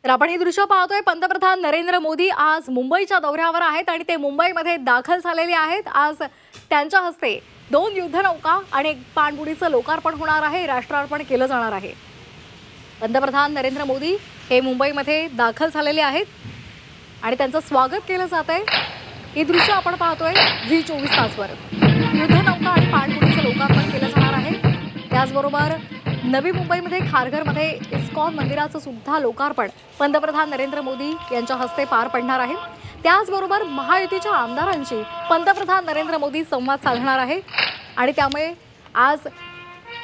तर आपण ही दृश्य पाहतोय. पंतप्रधान नरेंद्र मोदी आज मुंबईच्या दौऱ्यावर आहेत आणि ते मुंबईमध्ये दाखल झालेले आहेत. आज त्यांच्या हस्ते 2 युद्धनौका आणि एक पाणबुडीचं लोकार्पण होणार आहे, राष्ट्रार्पण केलं जाणार आहे. पंतप्रधान नरेंद्र मोदी हे मुंबईमध्ये दाखल झालेले आहेत आणि त्यांचं स्वागत केलं जात आहे. ही दृश्य आपण पाहतोय झी24 तासवर. युद्धनौका आणि पाणबुडीचं लोकार्पण केलं जाणार आहे. त्याचबरोबर नवी मुंबईमध्ये खारघरमध्ये इस्कॉन मंदिराचं सुद्धा लोकार्पण पंतप्रधान नरेंद्र मोदी यांच्या हस्ते पार पडणार आहे. त्याचबरोबर महायुतीच्या आमदारांशी पंतप्रधान नरेंद्र मोदी संवाद साधणार आहे आणि त्यामुळे आज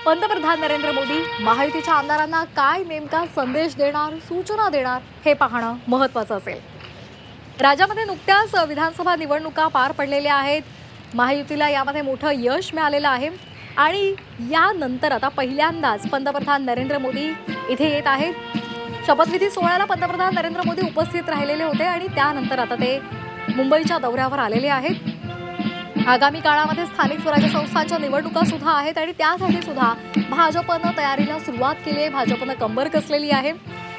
पंतप्रधान नरेंद्र मोदी महायुतीच्या आमदारांना काय नेमका संदेश देणार, सूचना देणार हे पाहणं महत्त्वाचं असेल. राज्यामध्ये नुकत्याच विधानसभा निवडणुका पार पडलेल्या आहेत. महायुतीला यामध्ये मोठं यश मिळालेलं आहे आणि यानंतर आता पहिल्यांदाच पंतप्रधान नरेंद्र मोदी इथे येत आहेत. शपथविधी सोहळ्याला पंतप्रधान नरेंद्र मोदी उपस्थित राहिलेले होते आणि त्यानंतर आता ते मुंबईच्या दौऱ्यावर आलेले आहेत. आगामी काळामध्ये स्थानिक स्वराज्य संस्थांच्या निवडणुका सुद्धा आहेत आणि त्यासाठी सुद्धा भाजपनं तयारीला सुरुवात केली आहे. भाजपनं कंबर कसलेली आहे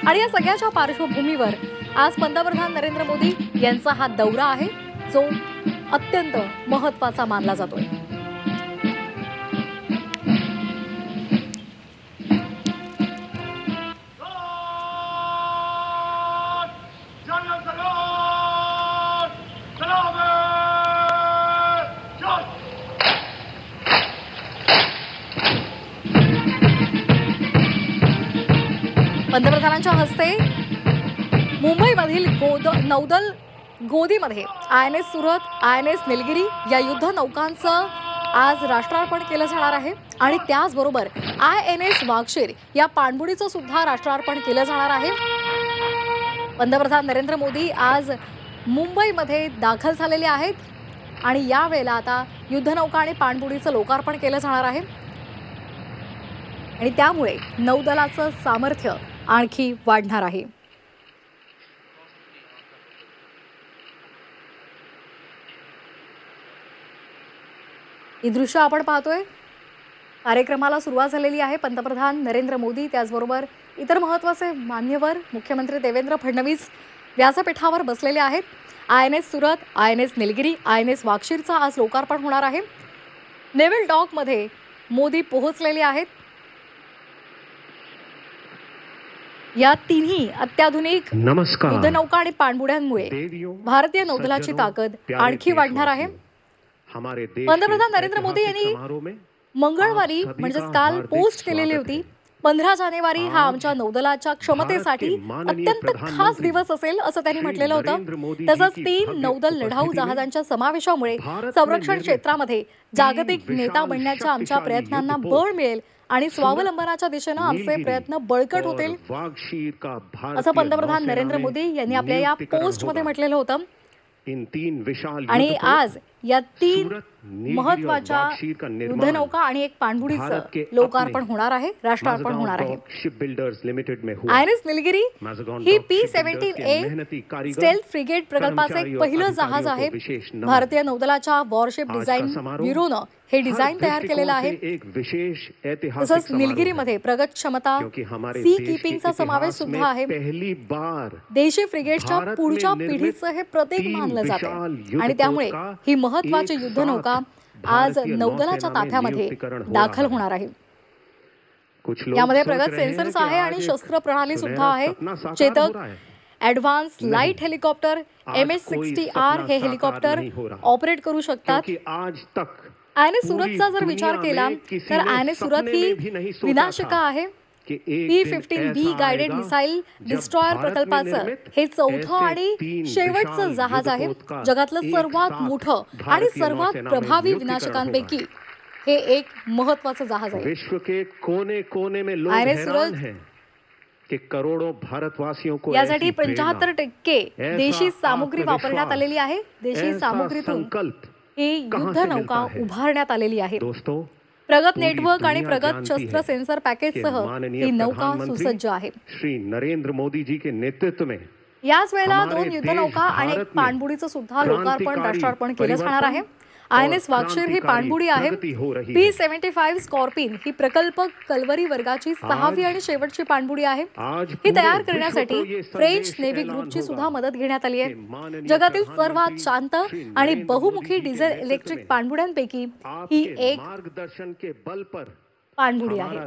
आणि या सगळ्याच्या पार्श्वभूमीवर आज पंतप्रधान नरेंद्र मोदी यांचा हा दौरा आहे, जो अत्यंत महत्त्वाचा मानला जातोय. पंतप्रधानांच्या हस्ते मुंबईमधील नौदल गोदीमध्ये INS सुरत, INS निलगिरी या युद्धनौकांचं आज राष्ट्रार्पण केलं जाणार आहे आणि त्याचबरोबर INS वागशीर या पाणबुडीचं सुद्धा राष्ट्रार्पण केलं जाणार आहे. पंतप्रधान नरेंद्र मोदी आज मुंबईमध्ये दाखल झालेले आहेत आणि यावेळेला आता युद्धनौका आणि पाणबुडीचं लोकार्पण केलं जाणार आहे आणि त्यामुळे नौदलाचं सामर्थ्य आणखी वाढणार आहे. ही दृश्य आपण पाहतोय. कार्यक्रमाला सुरुवात झालेली आहे. पंतप्रधान नरेंद्र मोदी त्याचबरोबर इतर महत्त्वाचे मान्यवर मुख्यमंत्री देवेंद्र फडणवीस व्यासपीठावर बसलेले आहेत. INS Surat, INS Nilgiri, INS वागशीरचा आज लोकार्पण होणार आहे. नेव्हल डॉकमध्ये मोदी पोहोचलेले आहेत. या तिन्ही अत्याधुनिक युद्धनौका आणि पाणबुड्यांमुळे भारतीय नौदलाची ताकद आणखी वाढणार आहे. पंतप्रधान नरेंद्र मोदी यांनी मंगळवारी म्हणजे काल पोस्ट केलेली होती, 15 जानेवारी हा आमच्या नौदलाच्या क्षमतेसाठी अत्यंत खास दिवस असेल असं त्यांनी म्हटलेलं होतं. तसंच 3 नौदल लढाऊ जहाजांच्या समावेशामुळे संरक्षण क्षेत्रामध्ये जागतिक नेता बनण्याच्या आमच्या प्रयत्नांना बळ मिळेल आणि स्वावलंबनाच्या दिशेनं आमचे प्रयत्न बळकट होतील असं पंतप्रधान नरेंद्र मोदी यांनी आपल्या या पोस्टमध्ये म्हटलेलं होतं. आणि आज या 3 महत्त्वाच्या युद्धनौका आणि एक पाणबुडीचं लोकार्पण होणार आहे, राष्ट्रार्पण होणार आहे. INS निलगिरी ही P-17A स्टेल्थ फ्रिगेट प्रकल्पाचं एक पहिलं जहाज आहे. भारतीय नौदलाच्या वॉरशिप डिझाईन ब्युरोनं हे डिझाईन तयार केलेलं आहे. तसंच निलगिरीमध्ये प्रगत क्षमता सी कीपिंगचा समावेश सुद्धा आहे. देशी फ्रिगेटच्या पुढच्या पिढीचं हे प्रतीक मानलं जातं आणि त्यामुळे ही महत्त्वाची युद्धनौका आज नौदलाच्या ताफ्यामध्ये दाखल होणार आहे. यामध्ये प्रगत सेन्सर्स आहे आणि शस्त्र प्रणाली सुद्धा आहे. Chetak advance light helicopter MH-60R हे हेलिकॉप्टर ऑपरेट करू शकतात. INS सुरतचा जर विचार केला तर INS सुरत ही विनाशिका आहे. P-15B गाइडेड मिसाईल डिस्ट्रॉयर प्रकल्पाचं हे 4थं आणि शेवटचं जहाज आहे. जगातलं सर्वात मोठं आणि सर्वात प्रभावी विनाशकांपैकी हे एक महत्त्वाचं जहाज आहे. विश्व के कोने कोने में लोग हैरान हैं कि करोड़ों भारतवासियों को यासाठी 75% देशी सामुग्री वापरण्यात आलेली आहे. देशी सामुग्रीतून ही युद्धनौका उभारण्यात आलेली आहे. प्रगत नेटवर्क आणि प्रगत शस्त्र सेन्सर पॅकेजसह ही नौका सुसज्ज आहे. श्री नरेंद्र मोदी जी के नेतृत्व में याच वेळेला 2 युद्धनौका आणि एक पाणबुडीचं सुद्धा लोकार्पण राष्ट्रार्पण केलं जाणार आहे. INS वाक्षर ही पाणबुडी आहे. P-75 स्कॉर्पिन ही प्रकल्प कल्वरी वर्गाची 6वी आणि शेवटची पाणबुडी आहे. ही तयार करण्यासाठी फ्रेंच नेव्ही ग्रुपची सुद्धा मदत घेण्यात आली आहे. जगातील सर्वात शांत आणि बहुमुखी डिझेल इलेक्ट्रिक पाणबुड्यांपैकी ही एक पाणबुडी आहे.